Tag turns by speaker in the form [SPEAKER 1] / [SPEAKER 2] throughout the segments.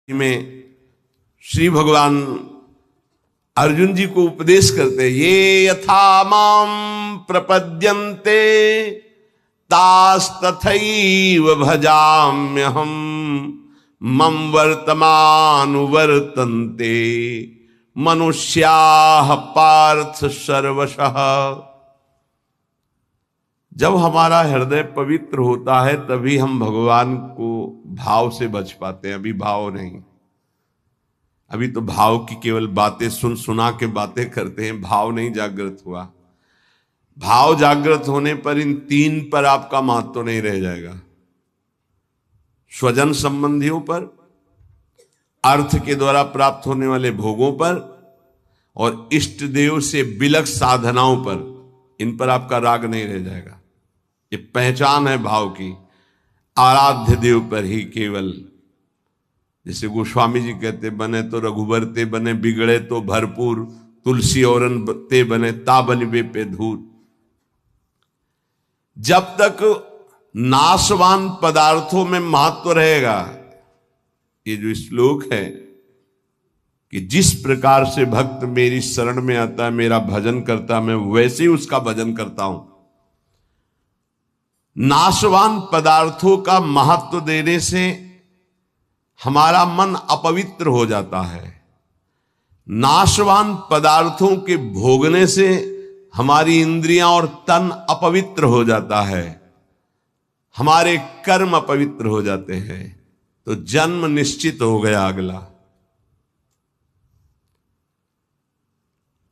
[SPEAKER 1] में श्री भगवान अर्जुन जी को उपदेश करते, ये यथा माम प्रपद्यन्ते तास तथैव भजाम्यहम मम वर्तमानुवर्तन्ते मनुष्याः पार्थ सर्वशः। जब हमारा हृदय पवित्र होता है तभी हम भगवान को भाव से बच पाते हैं। अभी भाव नहीं, अभी तो भाव की केवल बातें सुना के बातें करते हैं, भाव नहीं जागृत हुआ। भाव जागृत होने पर इन तीन पर आपका महत्व तो नहीं रह जाएगा, स्वजन संबंधियों पर, अर्थ के द्वारा प्राप्त होने वाले भोगों पर और इष्ट देव से बिलक साधनाओं पर, इन पर आपका राग नहीं रह जाएगा। ये पहचान है भाव की। आराध्य देव पर ही केवल, जैसे गोस्वामी जी कहते, बने तो रघुबर ते बने, बिगड़े तो भरपूर, तुलसी औरन ते बने, ता बनिबे पे धूर। जब तक नाशवान पदार्थों में महत्व रहेगा, ये जो श्लोक है कि जिस प्रकार से भक्त मेरी शरण में आता है, मेरा भजन करता, मैं वैसे ही उसका भजन करता हूं। नाशवान पदार्थों का महत्व देने से हमारा मन अपवित्र हो जाता है। नाशवान पदार्थों के भोगने से हमारी इंद्रियां और तन अपवित्र हो जाता है, हमारे कर्म अपवित्र हो जाते हैं, तो जन्म निश्चित हो गया अगला।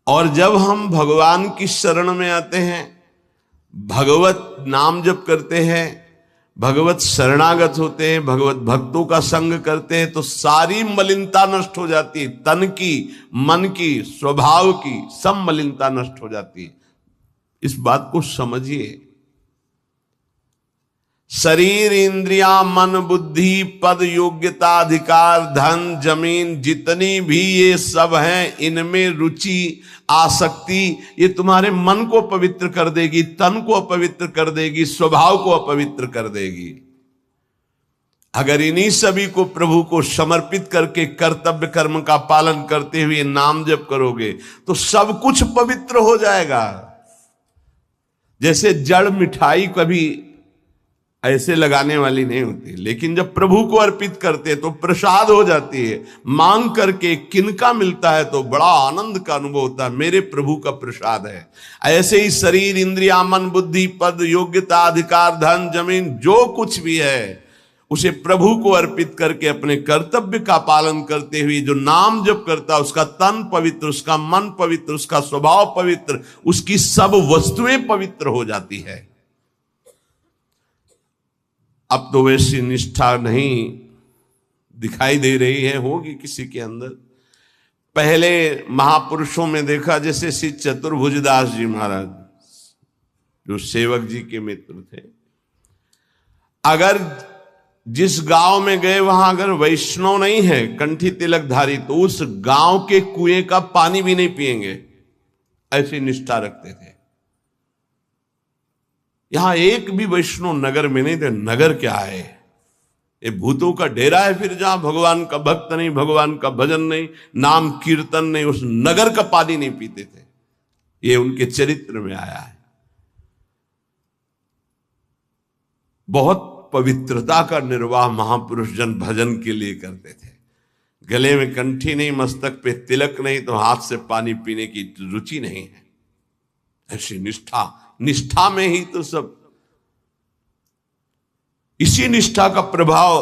[SPEAKER 1] और जब हम भगवान की शरण में आते हैं, भगवत नाम जप करते हैं, भगवत शरणागत होते हैं, भगवत भक्तों का संग करते हैं, तो सारी मलिनता नष्ट हो जाती है। तन की, मन की, स्वभाव की सब मलिनता नष्ट हो जाती है। इस बात को समझिए। शरीर, इंद्रियां, मन, बुद्धि, पद, योग्यता, अधिकार, धन, जमीन, जितनी भी ये सब हैं, इनमें रुचि, आसक्ति, ये तुम्हारे मन को पवित्र कर देगी, तन को अपवित्र कर देगी, स्वभाव को अपवित्र कर देगी। अगर इन्हीं सभी को प्रभु को समर्पित करके कर्तव्य कर्म का पालन करते हुए नाम जप करोगे तो सब कुछ पवित्र हो जाएगा। जैसे जड़ मिठाई कभी ऐसे लगाने वाली नहीं होती, लेकिन जब प्रभु को अर्पित करते तो प्रसाद हो जाती है। मांग करके किनका मिलता है तो बड़ा आनंद का अनुभव होता है, मेरे प्रभु का प्रसाद है। ऐसे ही शरीर, इंद्रिया, मन, बुद्धि, पद, योग्यता, अधिकार, धन, जमीन, जो कुछ भी है उसे प्रभु को अर्पित करके अपने कर्तव्य का पालन करते हुए जो नाम जप करता है, उसका तन पवित्र, उसका मन पवित्र, उसका स्वभाव पवित्र, उसकी सब वस्तुएं पवित्र हो जाती है। अब तो वैसी निष्ठा नहीं दिखाई दे रही है, होगी किसी के अंदर। पहले महापुरुषों में देखा, जैसे श्री चतुर्भुजदास जी महाराज जो सेवक जी के मित्र थे, अगर जिस गांव में गए वहां अगर वैष्णव नहीं है, कंठी तिलकधारी, तो उस गांव के कुएं का पानी भी नहीं पिएंगे, ऐसी निष्ठा रखते थे। यहां एक भी वैष्णव नगर में नहीं थे। नगर क्या है, ये भूतों का डेरा है। फिर जहां भगवान का भक्त नहीं, भगवान का भजन नहीं, नाम कीर्तन नहीं, उस नगर का पानी नहीं पीते थे। ये उनके चरित्र में आया है। बहुत पवित्रता का निर्वाह महापुरुष जन भजन के लिए करते थे। गले में कंठी नहीं, मस्तक पे तिलक नहीं, तो हाथ से पानी पीने की रुचि नहीं है। ऐसी निष्ठा में ही तो सब। इसी निष्ठा का प्रभाव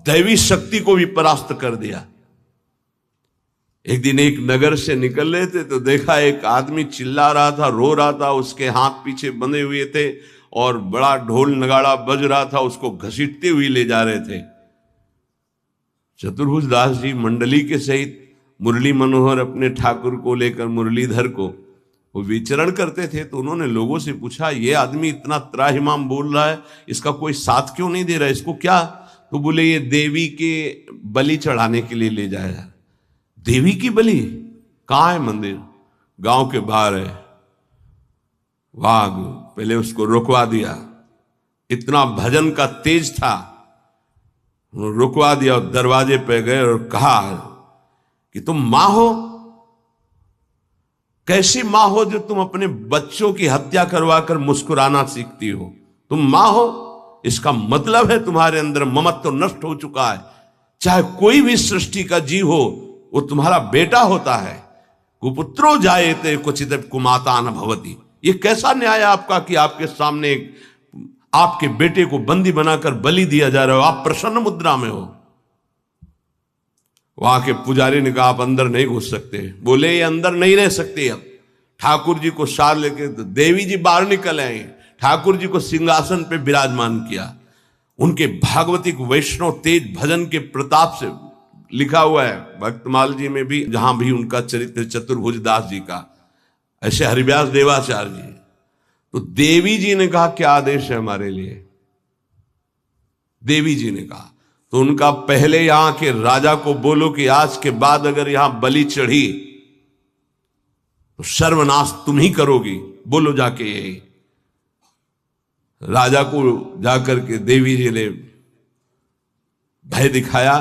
[SPEAKER 1] दैवी शक्ति को भी परास्त कर दिया। एक दिन एक नगर से निकल रहे थे तो देखा एक आदमी चिल्ला रहा था, रो रहा था, उसके हाथ पीछे बंधे हुए थे और बड़ा ढोल नगाड़ा बज रहा था, उसको घसीटते हुए ले जा रहे थे। चतुर्भुज दास जी मंडली के सहित मुरली मनोहर अपने ठाकुर को लेकर, मुरलीधर को, वो विचरण करते थे। तो उन्होंने लोगों से पूछा, ये आदमी इतना त्राहिमाम बोल रहा है, इसका कोई साथ क्यों नहीं दे रहा है, इसको क्या? तो बोले ये देवी के बलि चढ़ाने के लिए ले जाया। देवी की बलि? कहाँ है मंदिर? गांव के बाहर है। वाघ पहले उसको रोकवा दिया, इतना भजन का तेज था। उन्होंने रुकवा दिया और दरवाजे पे गए और कहा कि तुम मां हो? कैसी मां हो जो तुम अपने बच्चों की हत्या करवाकर मुस्कुराना सीखती हो? तुम मां हो, इसका मतलब है तुम्हारे अंदर ममत्व नष्ट हो चुका है। चाहे कोई भी सृष्टि का जीव हो, वो तुम्हारा बेटा होता है। कुपुत्रो जायते क्वचित कुमाता न भवति। ये कैसा न्याय आपका कि आपके सामने आपके बेटे को बंदी बनाकर बलि दिया जा रहा हो, आप प्रसन्न मुद्रा में हो। वहां के पुजारी ने कहा आप अंदर नहीं घुस सकते। बोले ये अंदर नहीं रह सकते। अब ठाकुर जी को साथ लेके तो देवी जी बाहर निकल आए, ठाकुर जी को सिंहासन पे विराजमान किया। उनके भागवतिक वैष्णव तेज भजन के प्रताप से लिखा हुआ है भक्तमाल जी में भी, जहां भी उनका चरित्र चतुर्भुज दास जी का, ऐसे हरिव्यास देवाचार्य जी। तो देवी जी ने कहा क्या आदेश है हमारे लिए? देवी जी ने कहा तो उनका पहले यहां के राजा को बोलो कि आज के बाद अगर यहां बलि चढ़ी तो सर्वनाश तुम ही करोगी। बोलो जाके यही। राजा को जाकर के देवी जी ने भय दिखाया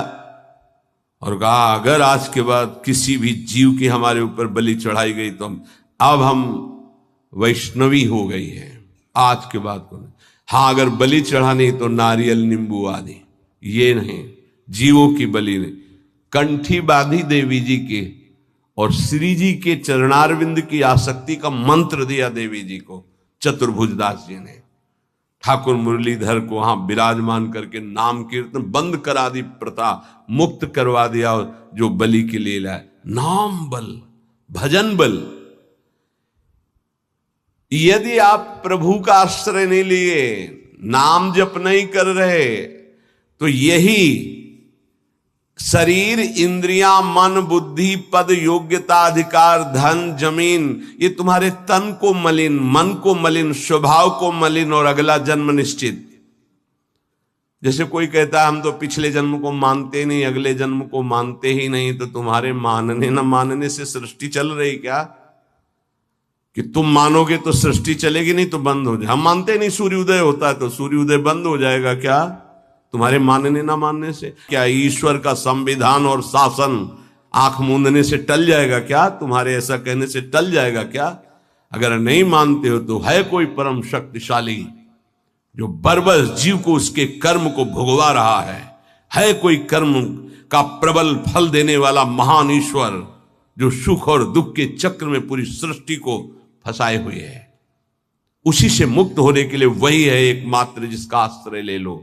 [SPEAKER 1] और कहा अगर आज के बाद किसी भी जीव की हमारे ऊपर बलि चढ़ाई गई तो हम वैष्णवी हो गई है, आज के बाद को नहीं। हाँ, अगर बलि चढ़ानी तो नारियल नींबू आदि, ये नहीं, जीवों की बलि नहीं। कंठी बांधी देवी जी के और श्री जी के चरणारविंद की आसक्ति का मंत्र दिया देवी जी को चतुर्भुजदास जी ने। ठाकुर मुरलीधर को वहां विराजमान करके नाम कीर्तन बंद करा दी, प्रथा मुक्त करवा दिया। जो बलि के लिए लाए नाम बल, भजन बल। यदि आप प्रभु का आश्रय नहीं लिए, नाम जप नहीं कर रहे, तो यही शरीर, इंद्रियां, मन, बुद्धि, पद, योग्यता, अधिकार, धन, जमीन, ये तुम्हारे तन को मलिन, मन को मलिन, स्वभाव को मलिन और अगला जन्म निश्चित। जैसे कोई कहता है हम तो पिछले जन्म को मानते नहीं, अगले जन्म को मानते ही नहीं, तो तुम्हारे मानने न मानने से सृष्टि चल रही क्या? कि तुम मानोगे तो सृष्टि चलेगी, नहीं तो बंद हो जाए। हम मानते नहीं सूर्य उदय होता है तो सूर्य उदय बंद हो जाएगा क्या तुम्हारे मानने ना मानने से? क्या ईश्वर का संविधान और शासन आंख मूंदने से टल जाएगा क्या? तुम्हारे ऐसा कहने से टल जाएगा क्या? अगर नहीं मानते हो तो है कोई परम शक्तिशाली जो बरबस जीव को उसके कर्म को भुगवा रहा है कोई कर्म का प्रबल फल देने वाला महान ईश्वर जो सुख और दुख के चक्र में पूरी सृष्टि को फंसाए हुए है। उसी से मुक्त होने के लिए वही है एकमात्र जिसका आश्रय ले लो।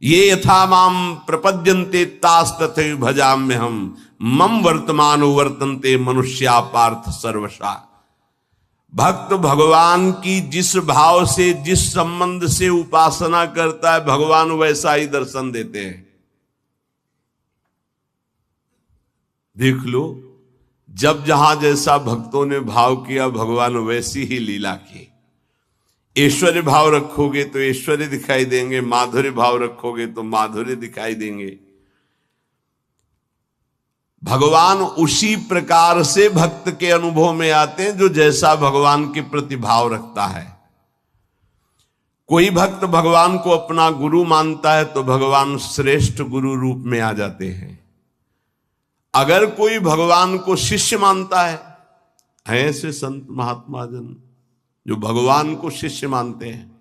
[SPEAKER 1] ये यथा माम प्रपद्यन्ते तास तथैव भजाम्य हम मम वर्तमानो वर्तन्ते मनुष्या पार्थ सर्वशा। भक्त भगवान की जिस भाव से, जिस संबंध से उपासना करता है, भगवान वैसा ही दर्शन देते हैं। देख लो, जब जहां जैसा भक्तों ने भाव किया, भगवान वैसी ही लीला की। ऐश्वर्य भाव रखोगे तो ऐश्वर्य दिखाई देंगे, माधुर्य भाव रखोगे तो माधुर्य दिखाई देंगे। भगवान उसी प्रकार से भक्त के अनुभव में आते हैं जो जैसा भगवान के प्रति भाव रखता है। कोई भक्त भगवान को अपना गुरु मानता है तो भगवान श्रेष्ठ गुरु रूप में आ जाते हैं। अगर कोई भगवान को शिष्य मानता है, ऐसे संत महात्मा जन जो भगवान को शिष्य मानते हैं,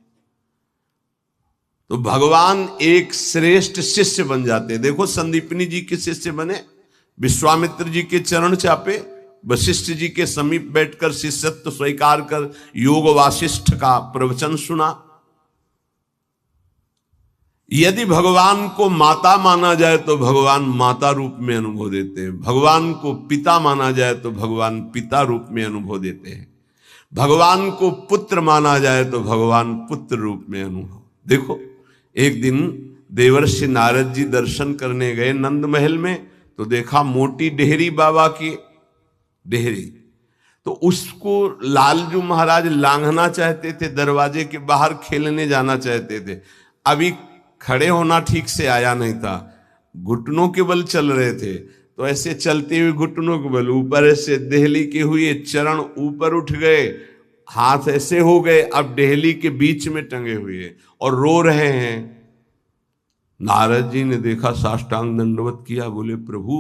[SPEAKER 1] तो भगवान एक श्रेष्ठ शिष्य बन जाते हैं। देखो, संदीपनी जी के शिष्य बने, विश्वामित्र जी के चरण चापे, वशिष्ठ जी के समीप बैठकर शिष्यत्व स्वीकार कर योग वासिष्ठ का प्रवचन सुना। यदि भगवान को माता माना जाए तो भगवान माता रूप में अनुभव देते हैं। भगवान को पिता माना जाए तो भगवान पिता रूप में अनुभव देते हैं। भगवान को पुत्र माना जाए तो भगवान पुत्र रूप में अनुभव। देखो, एक दिन देवर्षि नारद जी दर्शन करने गए नंद महल में, तो देखा मोटी डेहरी बाबा की डेहरी, तो उसको लालजू महाराज लांघना चाहते थे, दरवाजे के बाहर खेलने जाना चाहते थे। अभी खड़े होना ठीक से आया नहीं था, घुटनों के बल चल रहे थे, तो ऐसे चलते हुए घुटनों के बल ऊपर ऐसे देहली के हुए, चरण ऊपर उठ गए, हाथ ऐसे हो गए, अब देहली के बीच में टंगे हुए और रो रहे हैं। नारद जी ने देखा, साष्टांग दंडवत किया, बोले प्रभु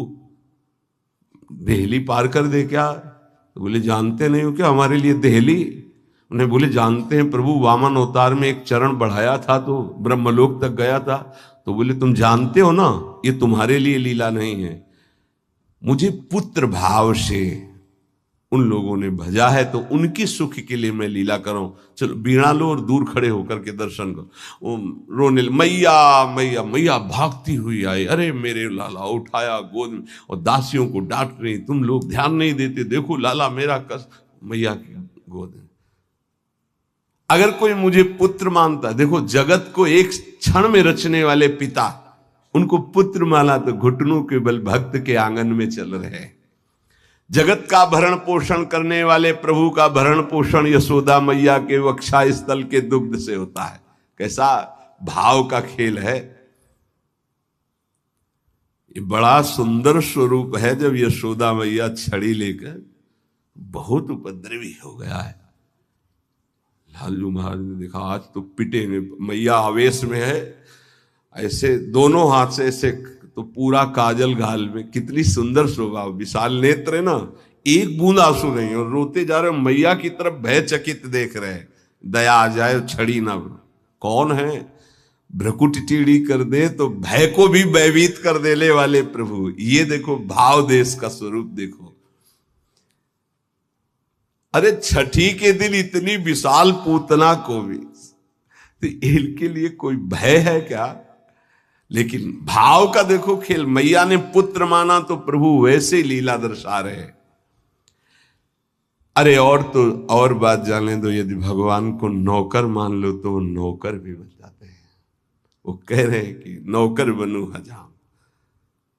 [SPEAKER 1] देहली पार कर दे क्या? तो बोले जानते नहीं हो क्या हमारे लिए देहली? उन्हें बोले जानते हैं प्रभु, वामन अवतार में एक चरण बढ़ाया था तो ब्रह्मलोक तक गया था। तो बोले तुम जानते हो ना ये तुम्हारे लिए लीला नहीं है, मुझे पुत्र भाव से उन लोगों ने भजा है तो उनकी सुख के लिए मैं लीला करूं। चलो बीणा लो और दूर खड़े होकर के दर्शन करो। वो रोने, मैया मैया मैया भागती हुई आई, अरे मेरे लाला, उठाया गोद में और दासियों को डांट रही, तुम लोग ध्यान नहीं देते, देखो लाला मेरा कस, मैया की गोद में। अगर कोई मुझे पुत्र मानता, देखो जगत को एक क्षण में रचने वाले पिता उनको पुत्र माना तो घुटनों के बल भक्त के आंगन में चल रहे। जगत का भरण पोषण करने वाले प्रभु का भरण पोषण यशोदा मैया के वक्षा स्थल के दुग्ध से होता है। कैसा भाव का खेल है। ये बड़ा सुंदर स्वरूप है। जब यशोदा मैया छड़ी लेकर, बहुत उपद्रवी हो गया है, लालू महाराज ने देखा आज तो पिटेंगे। मैया आवेश में है, ऐसे दोनों हाथ से ऐसे, तो पूरा काजल गाल में, कितनी सुंदर शोभा, विशाल नेत्र है ना, एक बूंद आंसू नहीं, और रोते जा रहे, मैया की तरफ भयचकित देख रहे हैं, दया आ जाए छड़ी ना। कौन है? भ्रकुट टीड़ी कर दे तो भय को भी भयभीत कर देने वाले प्रभु। ये देखो भाव देश का स्वरूप देखो। अरे छठी के दिन इतनी विशाल पूतना को भी, तो इनके लिए कोई भय है क्या? लेकिन भाव का देखो खेल। मैया ने पुत्र माना तो प्रभु वैसे लीला दर्शा रहे। अरे और तो और बात जाने दो, यदि भगवान को नौकर मान लो तो वो नौकर भी बन जाते हैं। वो कह रहे हैं कि नौकर बनू हजाम।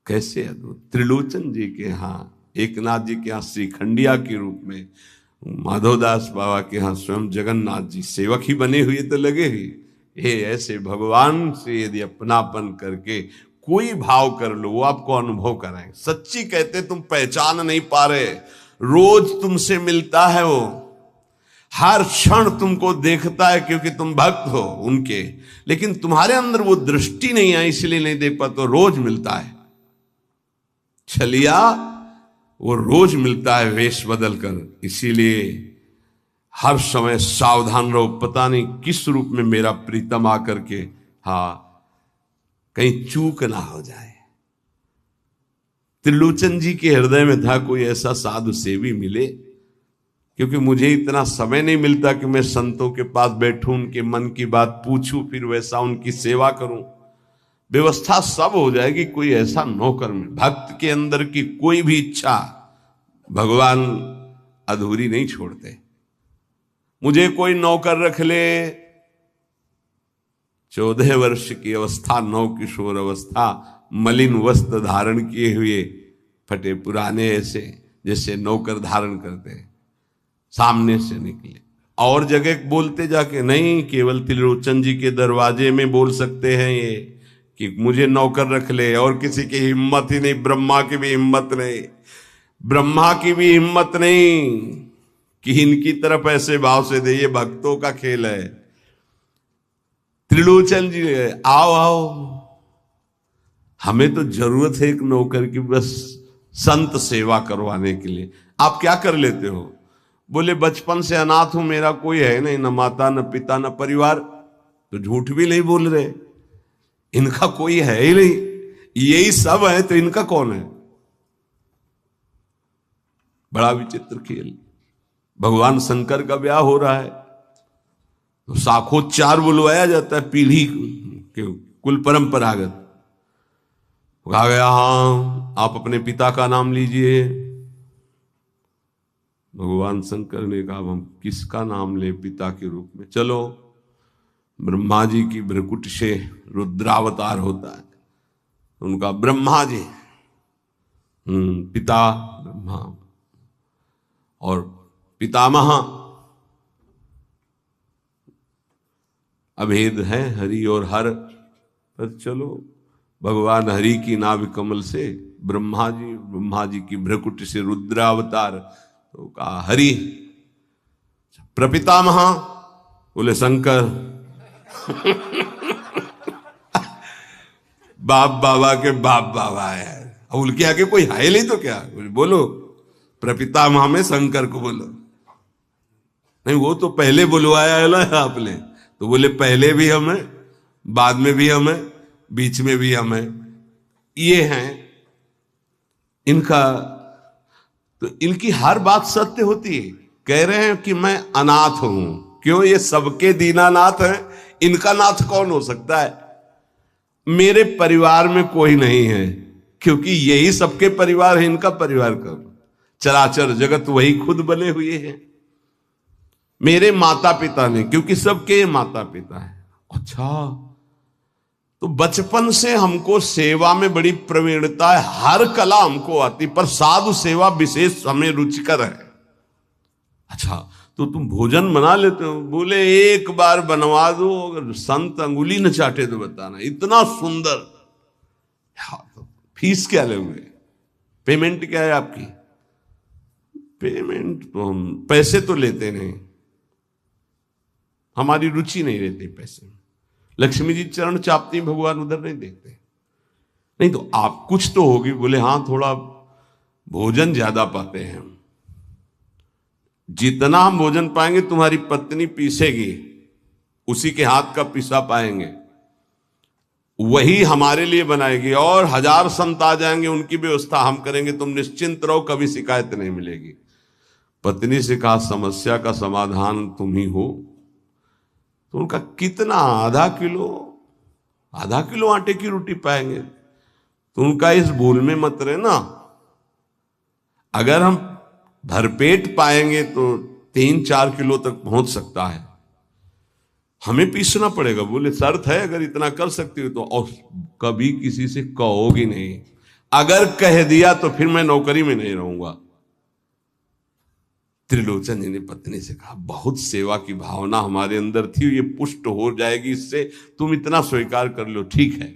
[SPEAKER 1] कैसे अद्भुत। त्रिलोचन जी के यहाँ, एकनाथ जी के यहाँ श्रीखंडिया के रूप में, माधवदास बाबा के यहाँ स्वयं जगन्नाथ जी सेवक ही बने हुए तो लगे ही। ये ऐसे भगवान से यदि अपनापन करके कोई भाव कर लो, वो आपको अनुभव कराएंगे। सच्ची कहते तुम पहचान नहीं पा रहे, रोज तुमसे मिलता है वो, हर क्षण तुमको देखता है क्योंकि तुम भक्त हो उनके, लेकिन तुम्हारे अंदर वो दृष्टि नहीं है इसलिए नहीं देख पाते। तो रोज मिलता है छलिया, वो रोज मिलता है वेश बदल कर। इसीलिए हर समय सावधान रहो, पता नहीं किस रूप में मेरा प्रीतम आकर के कहीं चूक ना हो जाए। त्रिलोचन जी के हृदय में था कोई ऐसा साधु सेवी मिले, क्योंकि मुझे इतना समय नहीं मिलता कि मैं संतों के पास बैठूं, उनके मन की बात पूछूं, फिर वैसा उनकी सेवा करूं। व्यवस्था सब हो जाएगी, कोई ऐसा नौकर में। भक्त के अंदर की कोई भी इच्छा भगवान अधूरी नहीं छोड़ते। मुझे कोई नौकर रख ले, 14 वर्ष की अवस्था, नौ किशोर अवस्था, मलिन वस्त्र धारण किए हुए, फटे पुराने, ऐसे जैसे नौकर धारण करते, सामने से निकले। और जगह बोलते जाके नहीं, केवल त्रिलोचन जी के दरवाजे में बोल सकते हैं ये कि मुझे नौकर रख ले। और किसी की हिम्मत ही नहीं, ब्रह्मा की भी हिम्मत नहीं, ब्रह्मा की भी हिम्मत नहीं कि इनकी तरफ ऐसे भाव से दे। ये भक्तों का खेल है। त्रिलोचन जी आओ आओ, हमें तो जरूरत है एक नौकर की, बस संत सेवा करवाने के लिए। आप क्या कर लेते हो? बोले बचपन से अनाथ हूं, मेरा कोई है नहीं, न माता न पिता न परिवार। तो झूठ भी नहीं बोल रहे, इनका कोई है ही नहीं, यही सब है तो इनका कौन है? बड़ा विचित्र खेल। भगवान शंकर का ब्याह हो रहा है तो साखोच्चार बुलवाया जाता है, पीढ़ी के कुल परंपरागत। कहा गया हाँ आप अपने पिता का नाम लीजिए। भगवान शंकर ने कहा हम किसका नाम ले पिता के रूप में? चलो, ब्रह्मा जी की भ्रकुट से रुद्रावतार होता है, उनका ब्रह्मा जी, पिता ब्रह्मा और पितामह अभेद है हरि और हर। पर चलो, भगवान हरि की नाभि कमल से ब्रह्मा जी की भ्रकुट से रुद्रावतार, तो कहा हरि। प्रपितामह बोले शंकर। बाप बाबा के बाप बाबा है। अब उनके आगे कोई है नहीं तो क्या बोलो, प्रपितामह में शंकर को बोलो। नहीं, वो तो पहले बुलवाया है ना आपने, तो बोले पहले भी हम हैं, बाद में भी हम हैं, बीच में भी हम हैं। ये हैं इनका, तो इनकी हर बात सत्य होती है। कह रहे हैं कि मैं अनाथ हूं, क्यों? ये सबके दीनानाथ हैं, इनका नाथ कौन हो सकता है? मेरे परिवार में कोई नहीं है, क्योंकि यही सबके परिवार है, इनका परिवार कौन? चराचर जगत वही खुद बने हुए हैं। मेरे माता पिता ने, क्योंकि सबके माता पिता है। अच्छा, तो बचपन से हमको सेवा में बड़ी प्रवीणता है, हर कला हमको आती, पर साधु सेवा विशेष हमें रुचिकर है। अच्छा, तो तुम भोजन बना लेते हो? बोले एक बार बनवा दो, अगर संत अंगुली न चाटे तो बताना, इतना सुंदर। तो फीस क्या लोगे? पेमेंट क्या है आपकी? पेमेंट तो हम पैसे तो लेते नहीं, हमारी रुचि नहीं रहती पैसे में। लक्ष्मी जी चरण चापती, भगवान उधर नहीं देखते। नहीं तो आप कुछ तो होगी। बोले हाँ, थोड़ा भोजन ज्यादा पाते हैं हम। जितना हम भोजन पाएंगे तुम्हारी पत्नी पीसेगी, उसी के हाथ का पिसा पाएंगे, वही हमारे लिए बनाएगी। और 1000 संत आ जाएंगे, उनकी व्यवस्था हम करेंगे, तुम निश्चिंत रहो, कभी शिकायत नहीं मिलेगी। पत्नी से कहा समस्या का समाधान तुम ही हो। तो उनका कितना, आधा किलो आटे की रोटी पाएंगे। तो उनका इस भूल में मत रहना, अगर हम भरपेट पाएंगे तो 3-4 किलो तक पहुंच सकता है, हमें पीसना पड़ेगा। बोले शर्त है, अगर इतना कर सकती हो तो। और कभी किसी से कहोगी नहीं, अगर कह दिया तो फिर मैं नौकरी में नहीं रहूंगा। त्रिलोचन जी ने पत्नी से कहा, बहुत सेवा की भावना हमारे अंदर थी, ये पुष्ट हो जाएगी इससे, तुम इतना स्वीकार कर लो। ठीक है,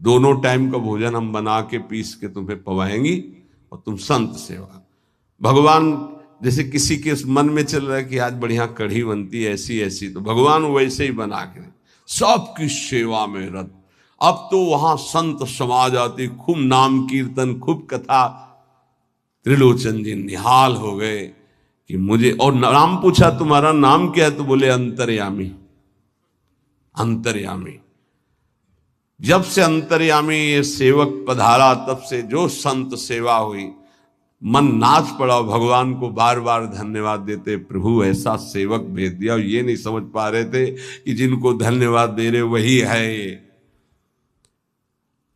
[SPEAKER 1] दोनों टाइम का भोजन हम बना के पीस के तुम्हें पवाएंगी, और तुम संत सेवा। भगवान जैसे किसी के मन में चल रहा है कि आज बढ़िया कढ़ी बनती है ऐसी ऐसी, तो भगवान वैसे ही बना के सबकी सेवा में रत। अब तो वहां संत समाज आती, खूब नाम कीर्तन, खूब कथा। त्रिलोचन जी निहाल हो गए कि मुझे, और नाम पूछा तुम्हारा नाम क्या है? तो बोले अंतर्यामी। अंतर्यामी, जब से अंतर्यामी ये सेवक पधारा, तब से जो संत सेवा हुई, मन नाच पड़ा। भगवान को बार बार धन्यवाद देते, प्रभु ऐसा सेवक भेज दिया। और ये नहीं समझ पा रहे थे कि जिनको धन्यवाद दे रहे वही है।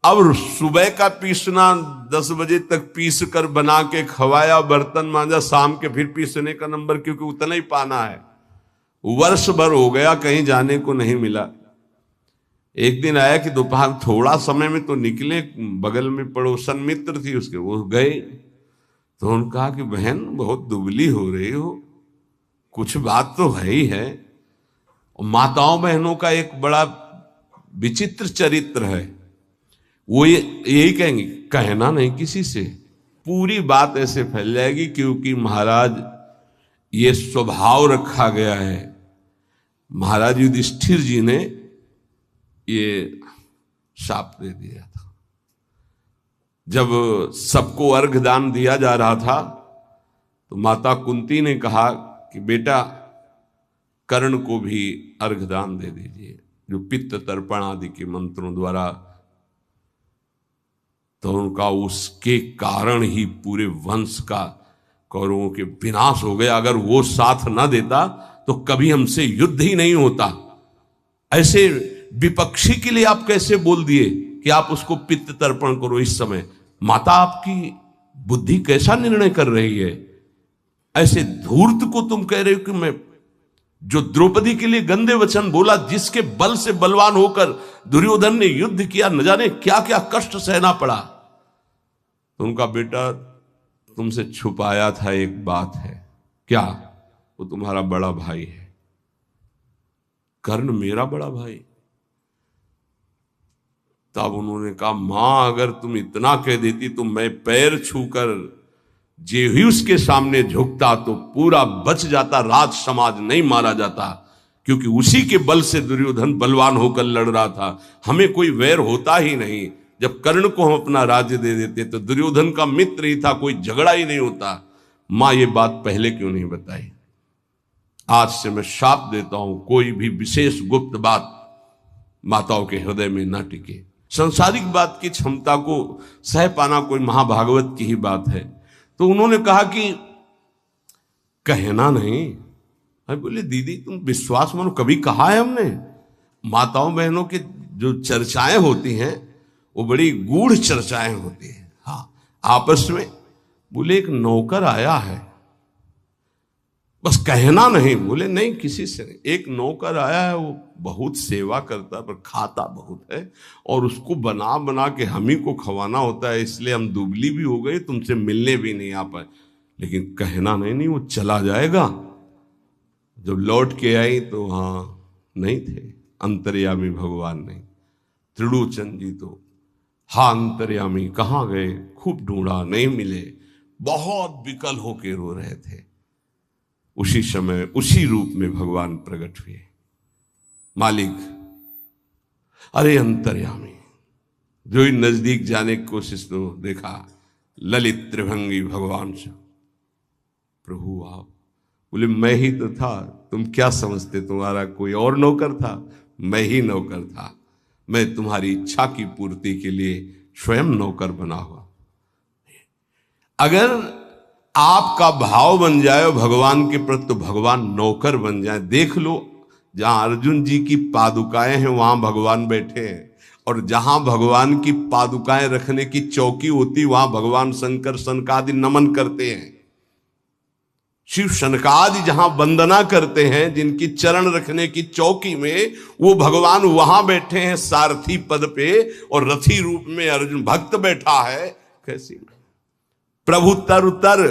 [SPEAKER 1] अब सुबह का पीसना 10 बजे तक पीस कर बना के खवाया, बर्तन मांजा, शाम के फिर पीसने का नंबर, क्योंकि उतना ही पाना है। वर्ष भर हो गया, कहीं जाने को नहीं मिला। एक दिन आया कि दोपहर थोड़ा समय में तो निकले, बगल में पड़ोसन मित्र थी उसके, वो गए। तो उन्होंने कहा कि बहन बहुत दुबली हो रही हो, कुछ बात तो है ही है। और माताओं बहनों का एक बड़ा विचित्र चरित्र है, वो यही कहेंगे, कहना नहीं किसी से, पूरी बात ऐसे फैल जाएगी, क्योंकि महाराज ये स्वभाव रखा गया है। महाराज युधिष्ठिर जी ने ये शाप दे दिया था। जब सबको अर्घ दान दिया जा रहा था, तो माता कुंती ने कहा कि बेटा कर्ण को भी अर्घ दान दे दीजिए, जो पित्त तर्पण आदि के मंत्रों द्वारा। तो उनका उसके कारण ही पूरे वंश का, कौरवों के विनाश हो गया। अगर वो साथ ना देता तो कभी हमसे युद्ध ही नहीं होता। ऐसे विपक्षी के लिए आप कैसे बोल दिए कि आप उसको पित्त तर्पण करो इस समय? माता आपकी बुद्धि कैसा निर्णय कर रही है? ऐसे धूर्त को तुम कह रहे हो कि मैं, जो द्रौपदी के लिए गंदे वचन बोला, जिसके बल से बलवान होकर दुर्योधन ने युद्ध किया, न जाने क्या क्या कष्ट सहना पड़ा। तो उनका बेटा तुमसे छुपाया था एक बात है। क्या? वो तुम्हारा बड़ा भाई है। कर्ण मेरा बड़ा भाई? तब उन्होंने कहा, मां अगर तुम इतना कह देती तो मैं पैर छूकर जे ही उसके सामने झुकता तो पूरा बच जाता, राज समाज नहीं मारा जाता। क्योंकि उसी के बल से दुर्योधन बलवान होकर लड़ रहा था। हमें कोई वैर होता ही नहीं। जब कर्ण को हम अपना राज्य दे देते तो दुर्योधन का मित्र ही था, कोई झगड़ा ही नहीं होता। मां ये बात पहले क्यों नहीं बताई? आज से मैं शाप देता हूं, कोई भी विशेष गुप्त बात माताओं के हृदय में न टिके। संसारिक बात की क्षमता को सह पाना कोई महाभागवत की ही बात है। तो उन्होंने कहा कि कहना नहीं। मैं बोले दीदी तुम विश्वास मानो, कभी कहा है हमने? माताओं बहनों की जो चर्चाएं होती हैं वो बड़ी गूढ़ चर्चाएं होती हैं। हाँ, आपस में। बोले एक नौकर आया है, बस कहना नहीं। बोले नहीं, किसी से नहीं। एक नौकर आया है, वो बहुत सेवा करता है पर खाता बहुत है, और उसको बना बना के हम ही को खवाना होता है, इसलिए हम दुबली भी हो गए, तुमसे मिलने भी नहीं आ पाए। लेकिन कहना नहीं, वो चला जाएगा। जब लौट के आई तो हाँ नहीं थे, अंतर्यामी भगवान नहीं। त्रिलोचन जी तो हाँ अंतर्यामी कहाँ गए, खूब ढूंढा नहीं मिले, बहुत विकल होके रो रहे थे। उसी समय उसी रूप में भगवान प्रकट हुए। मालिक, अरे अंतर्यामी, जो ही नजदीक जाने की कोशिश तो देखा ललित त्रिभंगी भगवान से। प्रभु आप? बोले मैं ही तो था, तुम क्या समझते तुम्हारा कोई और नौकर था? मैं ही नौकर था। मैं तुम्हारी इच्छा की पूर्ति के लिए स्वयं नौकर बना हुआ। अगर आपका भाव बन जाए भगवान के प्रति तो भगवान नौकर बन जाए। देख लो, जहां अर्जुन जी की पादुकाएं हैं वहां भगवान बैठे हैं, और जहां भगवान की पादुकाएं रखने की चौकी होती वहां भगवान शंकर सनकादि नमन करते हैं। शिव सनकादि जहां वंदना करते हैं, जिनकी चरण रखने की चौकी में, वो भगवान वहां बैठे हैं सारथी पद पे, और रथी रूप में अर्जुन भक्त बैठा है। कैसी प्रभु तर उतर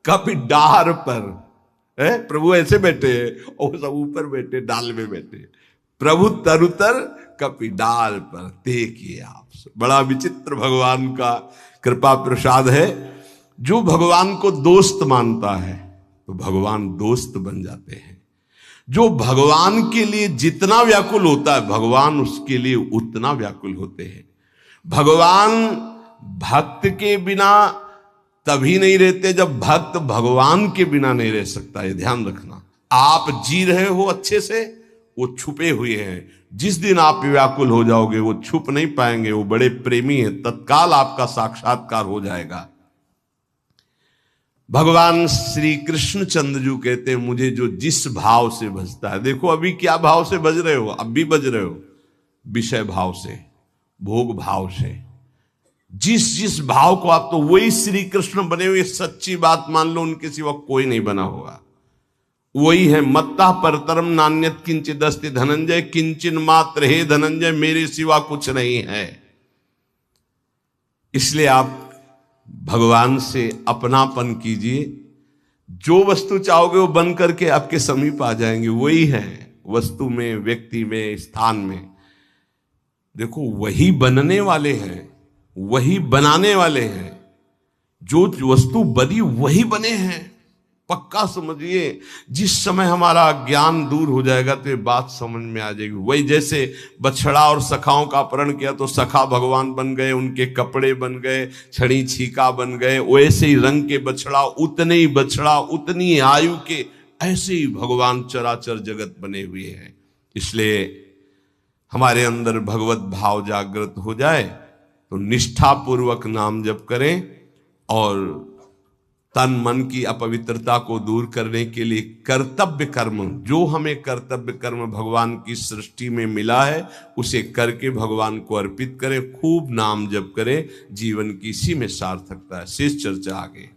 [SPEAKER 1] कपि डार पर है, प्रभु ऐसे बैठे हैं और सब ऊपर बैठे, डाल में बैठे। प्रभु तरुतर कपि डाल पर देखिए आप। बड़ा विचित्र भगवान का कृपा प्रसाद है। जो भगवान को दोस्त मानता है तो भगवान दोस्त बन जाते हैं। जो भगवान के लिए जितना व्याकुल होता है भगवान उसके लिए उतना व्याकुल होते हैं। भगवान भक्त के बिना तभी नहीं रहते जब भक्त भगवान के बिना नहीं रह सकता। ये ध्यान रखना। आप जी रहे हो अच्छे से, वो छुपे हुए हैं। जिस दिन आप व्याकुल हो जाओगे वो छुप नहीं पाएंगे। वो बड़े प्रेमी हैं, तत्काल आपका साक्षात्कार हो जाएगा। भगवान श्री कृष्ण चंद्रजू कहते हैं मुझे जो जिस भाव से भजता है। देखो अभी क्या भाव से भज रहे हो? अब भी भज रहे हो विषय भाव से, भोग भाव से। जिस भाव को आप, तो वही श्री कृष्ण बने हुए। सच्ची बात मान लो, उनके सिवा कोई नहीं बना होगा। वही है मत्ता परतरम नान्यत किंचित अस्ति धनंजय, किंचन मात्र हे धनंजय, मेरे सिवा कुछ नहीं है। इसलिए आप भगवान से अपनापन कीजिए। जो वस्तु चाहोगे वो बन करके आपके समीप आ जाएंगे। वही है वस्तु में, व्यक्ति में, स्थान में। देखो वही बनने वाले हैं, वही बनाने वाले हैं। जो वस्तु बनी वही बने हैं। पक्का समझिए। जिस समय हमारा ज्ञान दूर हो जाएगा तो ये बात समझ में आ जाएगी। वही जैसे बछड़ा और सखाओं का अपहरण किया तो सखा भगवान बन गए, उनके कपड़े बन गए, छड़ी छीका बन गए। वैसे ही रंग के बछड़ा, उतने ही बछड़ा, उतनी ही आयु के, ऐसे ही भगवान चराचर जगत बने हुए हैं। इसलिए हमारे अंदर भगवत भाव जागृत हो जाए तो निष्ठापूर्वक नाम जप करें, और तन मन की अपवित्रता को दूर करने के लिए कर्तव्य कर्म, जो हमें कर्तव्य कर्म भगवान की सृष्टि में मिला है उसे करके भगवान को अर्पित करें। खूब नाम जप करें, जीवन की इसी में सार्थकता है। शेष चर्चा आगे।